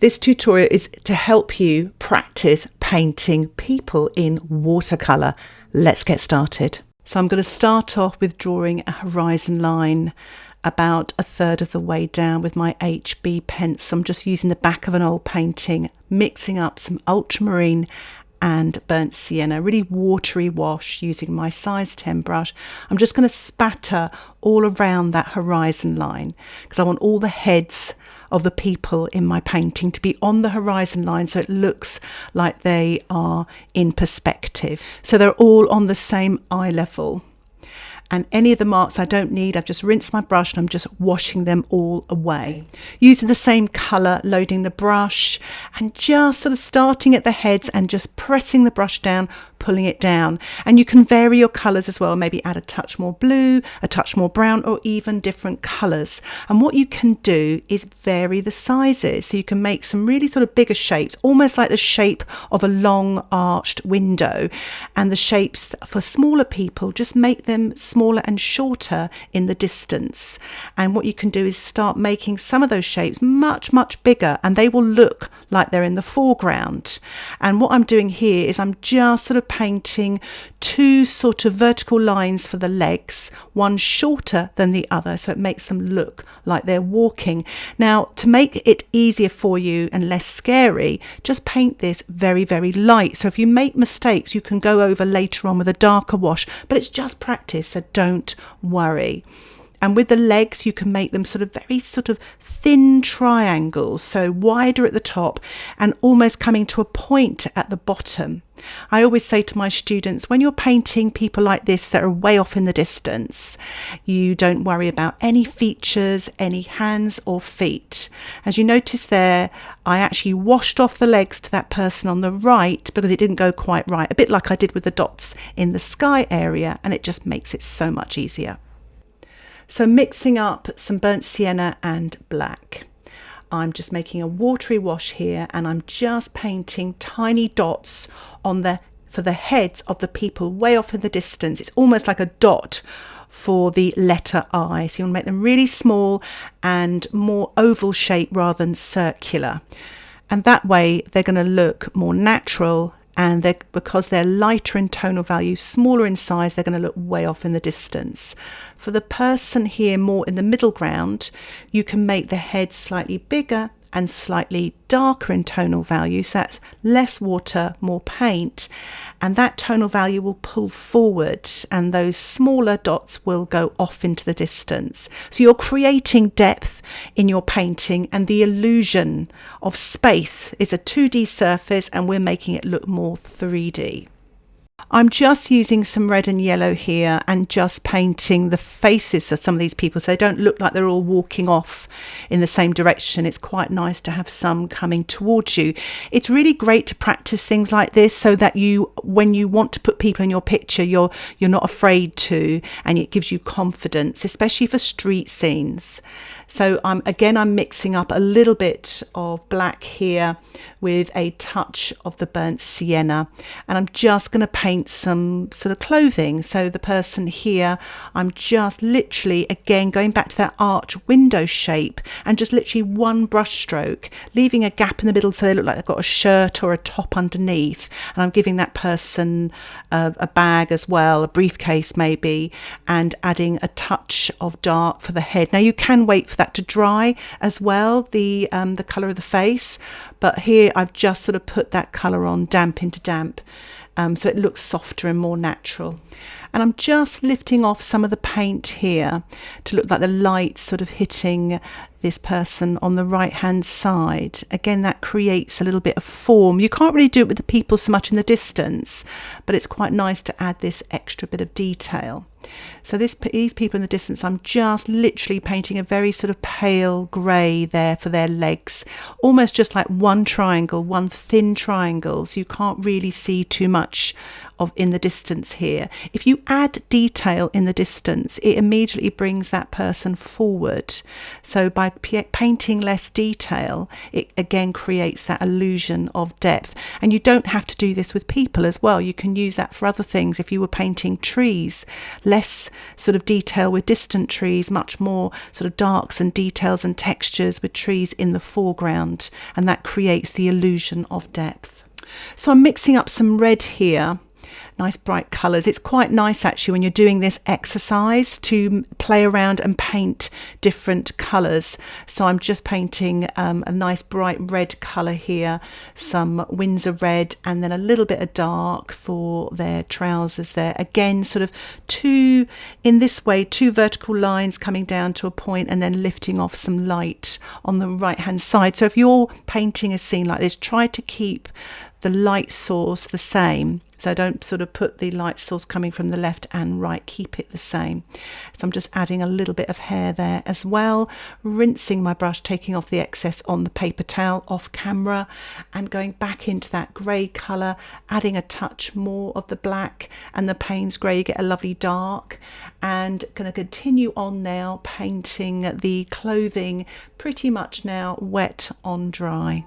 This tutorial is to help you practice painting people in watercolour. Let's get started. So I'm going to start off with drawing a horizon line about a third of the way down with my HB pencil. I'm just using the back of an old painting, mixing up some ultramarine and burnt sienna, really watery wash using my size 10 brush. I'm just going to spatter all around that horizon line because I want all the heads of the people in my painting to be on the horizon line so it looks like they are in perspective. So they're all on the same eye level. And any of the marks I don't need, I've just rinsed my brush and I'm just washing them all away. Using the same colour, loading the brush and just sort of starting at the heads and just pressing the brush down, pulling it down. And you can vary your colours as well, maybe add a touch more blue, a touch more brown, or even different colours. And what you can do is vary the sizes. So you can make some really sort of bigger shapes, almost like the shape of a long arched window. And the shapes for smaller people, just make them smaller and shorter in the distance. And what you can do is start making some of those shapes much bigger, and they will look like they're in the foreground. And what I'm doing here is I'm just sort of painting two sort of vertical lines for the legs, one shorter than the other, so it makes them look like they're walking. Now, to make it easier for you and less scary, just paint this very light. So if you make mistakes, you can go over later on with a darker wash, but it's just practice, so don't worry. And with the legs, you can make them very thin triangles, so wider at the top and almost coming to a point at the bottom. I always say to my students, when you're painting people like this that are way off in the distance, you don't worry about any features, any hands or feet. As you notice there, I actually washed off the legs to that person on the right because it didn't go quite right, a bit like I did with the dots in the sky area, and it just makes it so much easier. So mixing up some burnt sienna and black. I'm just making a watery wash here, and I'm just painting tiny dots for the heads of the people way off in the distance. It's almost like a dot for the letter I. So you want to make them really small and more oval shape rather than circular. And that way they're going to look more natural, and because they're lighter in tonal value, smaller in size, they're going to look way off in the distance. For the person here more in the middle ground, you can make the head slightly bigger and slightly darker in tonal value, so that's less water, more paint, and that tonal value will pull forward and those smaller dots will go off into the distance. So you're creating depth in your painting, and the illusion of space is a 2D surface and we're making it look more 3D. I'm just using some red and yellow here and just painting the faces of some of these people so they don't look like they're all walking off in the same direction. It's quite nice to have some coming towards you. It's really great to practice things like this so that when you want to put people in your picture, you're not afraid to, and it gives you confidence, especially for street scenes. So I'm mixing up a little bit of black here with a touch of the burnt sienna, and I'm just going to paint some sort of clothing. So the person here, I'm just literally again going back to that arch window shape and just literally one brush stroke, leaving a gap in the middle so they look like they've got a shirt or a top underneath, and I'm giving that person a bag as well, a briefcase maybe, and adding a touch of dark for the head. Now you can wait for that to dry as well, the colour of the face, but here I've just sort of put that colour on damp into damp, so it looks softer and more natural. And I'm just lifting off some of the paint here to look like the light sort of hitting this person on the right hand side. Again, that creates a little bit of form. You can't really do it with the people so much in the distance, but it's quite nice to add this extra bit of detail. So these people in the distance, I'm just literally painting a very sort of pale grey there for their legs, almost just like one triangle, one thin triangle, so you can't really see too much in the distance here. If you add detail in the distance, it immediately brings that person forward. So by painting less detail, it again creates that illusion of depth. And you don't have to do this with people as well. You can use that for other things. If you were painting trees, less sort of detail with distant trees, much more sort of darks and details and textures with trees in the foreground, and that creates the illusion of depth. So I'm mixing up some red here. Nice bright colours. It's quite nice actually when you're doing this exercise to play around and paint different colours. So I'm just painting a nice bright red colour here, some Winsor Red, and then a little bit of dark for their trousers there. Again, sort of two vertical lines coming down to a point and then lifting off some light on the right hand side. So if you're painting a scene like this, try to keep the light source the same. So don't sort of put the light source coming from the left and right, keep it the same. So I'm just adding a little bit of hair there as well, rinsing my brush, taking off the excess on the paper towel off camera and going back into that grey colour, adding a touch more of the black and the Paynes grey, you get a lovely dark, and going to continue on now painting the clothing pretty much now wet on dry.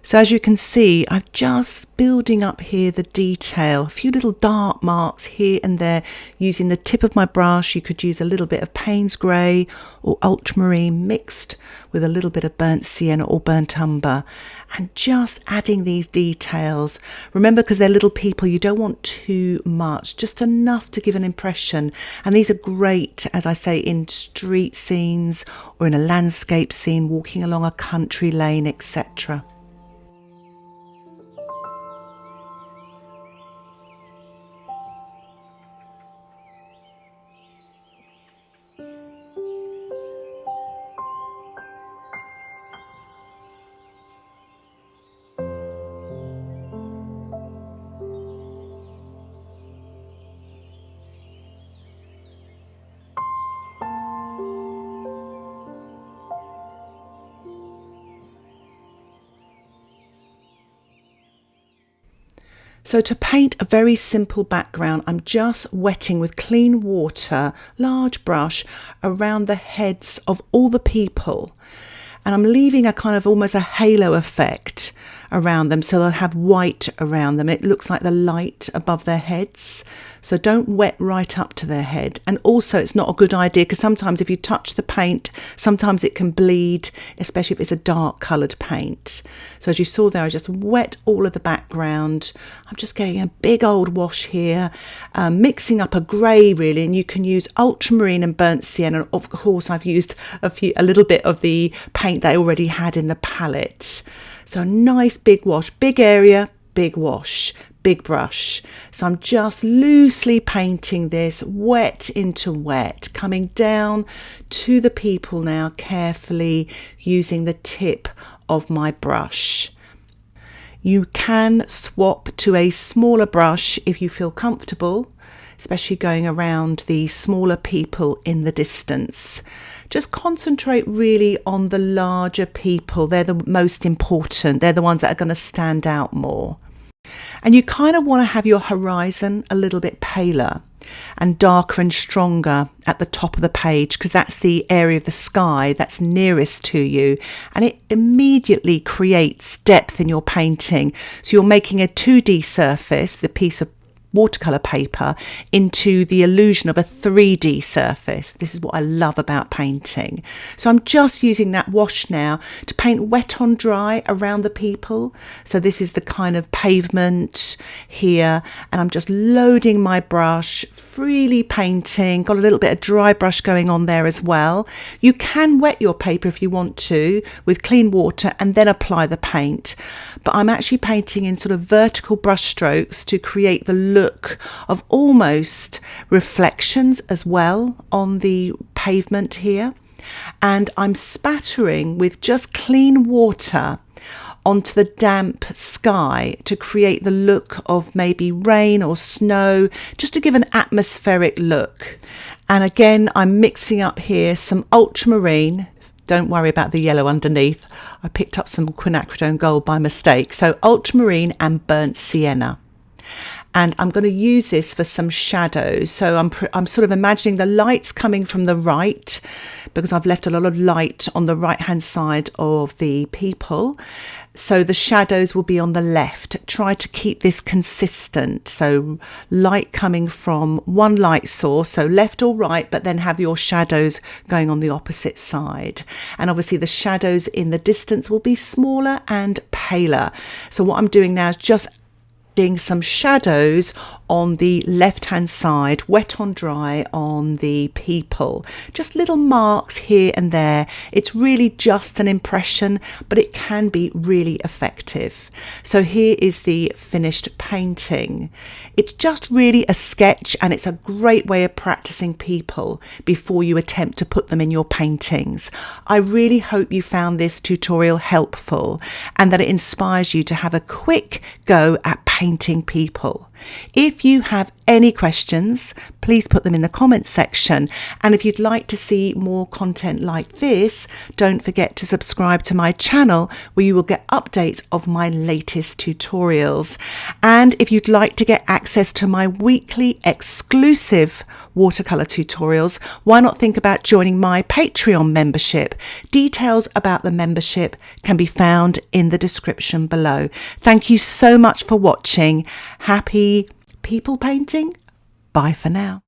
So as you can see, I'm just building up here the detail, a few little dark marks here and there using the tip of my brush. You could use a little bit of Paynes grey or ultramarine mixed with a little bit of burnt sienna or burnt umber, and just adding these details. Remember, because they're little people, you don't want too much, just enough to give an impression. And these are great, as I say, in street scenes or in a landscape scene, walking along a country lane, etc. So to paint a very simple background, I'm just wetting with clean water, large brush, around the heads of all the people. And I'm leaving a kind of almost a halo effect around them, so they'll have white around them. It looks like the light above their heads. So don't wet right up to their head. And also it's not a good idea, because sometimes if you touch the paint, sometimes it can bleed, especially if it's a dark coloured paint. So as you saw there, I just wet all of the background. I'm just getting a big old wash here, mixing up a grey really, and you can use ultramarine and burnt sienna. Of course, I've used a little bit of the paint that I already had in the palette. So a nice big wash, big area, big wash, big brush. So I'm just loosely painting this, wet into wet, coming down to the people now, carefully using the tip of my brush. You can swap to a smaller brush if you feel comfortable, especially going around the smaller people in the distance. Just concentrate really on the larger people. They're the most important. They're the ones that are going to stand out more. And you kind of want to have your horizon a little bit paler and darker and stronger at the top of the page, because that's the area of the sky that's nearest to you, and it immediately creates depth in your painting. So you're making a 2D surface, the piece of watercolor paper, into the illusion of a 3D surface. This is what I love about painting. So I'm just using that wash now to paint wet on dry around the people. So this is the kind of pavement here, and I'm just loading my brush, freely painting. Got a little bit of dry brush going on there as well. You can wet your paper if you want to with clean water and then apply the paint, but I'm actually painting in sort of vertical brush strokes to create the look of almost reflections as well on the pavement here. And I'm spattering with just clean water onto the damp sky to create the look of maybe rain or snow, just to give an atmospheric look. And again, I'm mixing up here some ultramarine. Don't worry about the yellow underneath. I picked up some quinacridone gold by mistake. So ultramarine and burnt sienna. And I'm going to use this for some shadows. So I'm sort of imagining the lights coming from the right, because I've left a lot of light on the right hand side of the people. So the shadows will be on the left. Try to keep this consistent. So light coming from one light source, so left or right, but then have your shadows going on the opposite side. And obviously the shadows in the distance will be smaller and paler. So what I'm doing now is just adding some shadows on the left hand side, wet on dry on the people, just little marks here and there. It's really just an impression, but it can be really effective. So here is the finished painting. It's just really a sketch, and it's a great way of practicing people before you attempt to put them in your paintings. I really hope you found this tutorial helpful and that it inspires you to have a quick go at painting people. If you have any questions, please put them in the comments section. And if you'd like to see more content like this, don't forget to subscribe to my channel where you will get updates of my latest tutorials. And if you'd like to get access to my weekly exclusive watercolor tutorials, why not think about joining my Patreon membership? Details about the membership can be found in the description below. Thank you so much for watching. Happy people painting. Bye for now.